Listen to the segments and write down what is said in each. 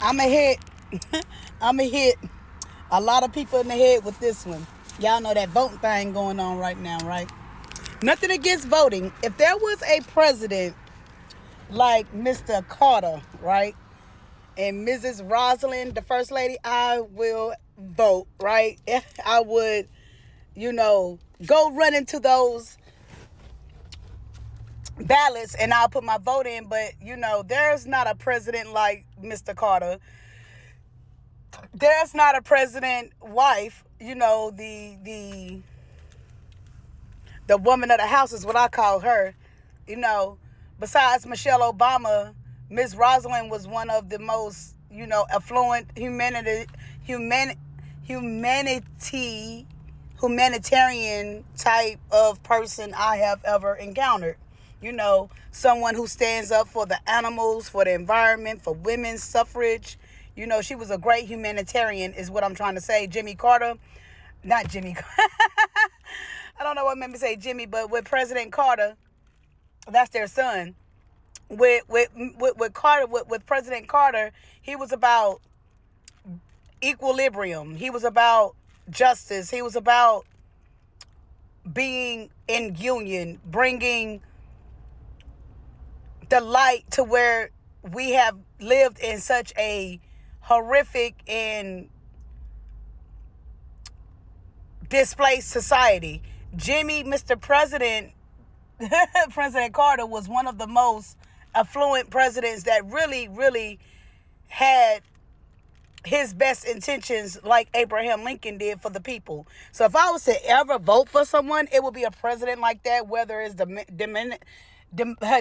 I'm a hit. I'm a hit a lot of people in the head with this one. Y'all know that voting thing going on right now, right? Nothing against voting. If there was a president like Mr. Carter, right, and Mrs. Rosalind, the first lady, I will vote, right? I would, go run into those ballots and I'll put my vote in. But, there's not a president like Mr. Carter. There's not a president wife, the woman of the house is what I call her. You know, Besides Michelle Obama, Miss Rosalind was one of the most, affluent humanitarian type of person I have ever encountered. Someone who stands up for the animals, for the environment, for women's suffrage. She was a great humanitarian is what I'm trying to say. Jimmy Carter, not Jimmy. I don't know what made me say Jimmy, but with President Carter, that's their son. With Carter, with President Carter, he was about equilibrium. He was about justice. He was about being in union, bringing the light to where we have lived in such a horrific and displaced society. Mr. President, President Carter was one of the most affluent presidents that really, really had his best intentions like Abraham Lincoln did for the people. So if I was to ever vote for someone, it would be a president like that, whether it's the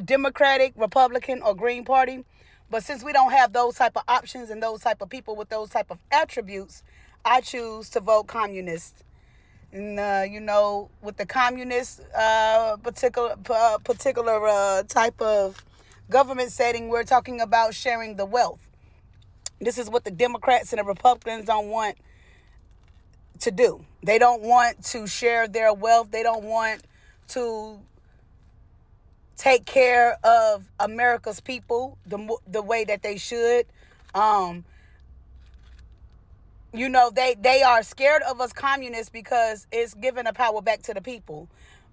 Democratic, Republican, or Green Party. But since we don't have those type of options and those type of people with those type of attributes, I choose to vote communist. And, with the communist particular type of government setting, we're talking about sharing the wealth. This is what the Democrats and the Republicans don't want to do. They don't want to share their wealth. They don't want to take care of America's people the way that they should. They are scared of us communists because it's giving the power back to the people.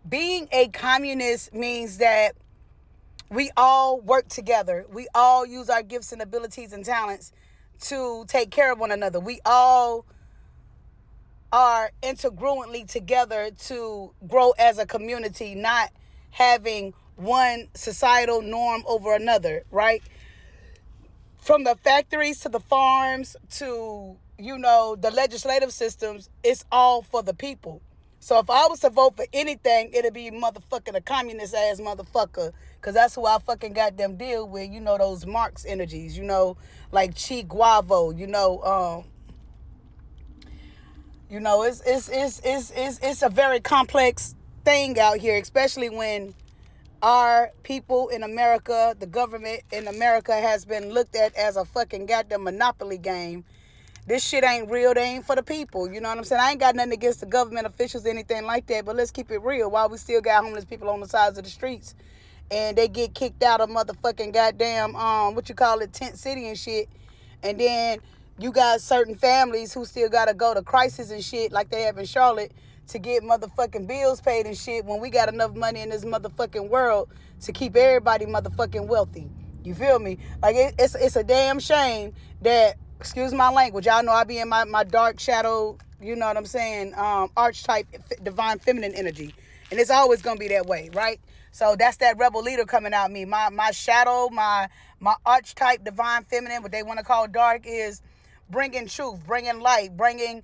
Being a communist means that we all work together. We all use our gifts and abilities and talents to take care of one another. We all are intercongruently together to grow as a community, not having one societal norm over another, right? From the factories to the farms to, the legislative systems, it's all for the people. So if I was to vote for anything, it'd be motherfucking a communist ass motherfucker. Because that's who I fucking got them deal with, those Marx energies, like Che Guavo, it's a very complex thing out here, especially when our people in America, the government in America has been looked at as a fucking goddamn monopoly game. This shit ain't real. They ain't for the people. You know what I'm saying? I ain't got nothing against the government officials or anything like that, but let's keep it real. While we still got homeless people on the sides of the streets and they get kicked out of motherfucking goddamn, tent city and shit. And then you got certain families who still got to go to crisis and shit like they have in Charlotte to get motherfucking bills paid and shit when we got enough money in this motherfucking world to keep everybody motherfucking wealthy. You feel me? Like, it's a damn shame that, excuse my language, y'all know I be in my dark shadow, you know what I'm saying, archetype, divine feminine energy. And it's always going to be that way, right? So that's that rebel leader coming out of me. My shadow, my archetype, divine feminine, what they want to call dark, is bringing truth, bringing light, bringing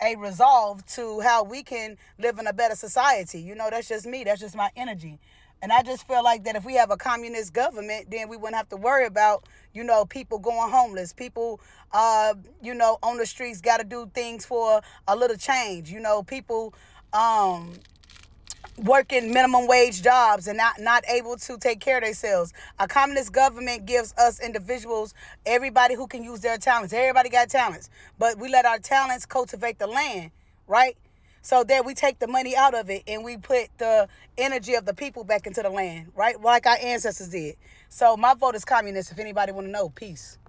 a resolve to how we can live in a better society. That's just me. That's just my energy. And I just feel like that if we have a communist government, then we wouldn't have to worry about, people going homeless. People, on the streets got to do things for a little change. People working minimum wage jobs and not able to take care of themselves. A communist government gives us individuals, everybody who can use their talents. Everybody got talents, but we let our talents cultivate the land, right? so that we take the money out of it and we put the energy of the people back into the land, right? Like our ancestors did. So my vote is communist if anybody want to know. Peace.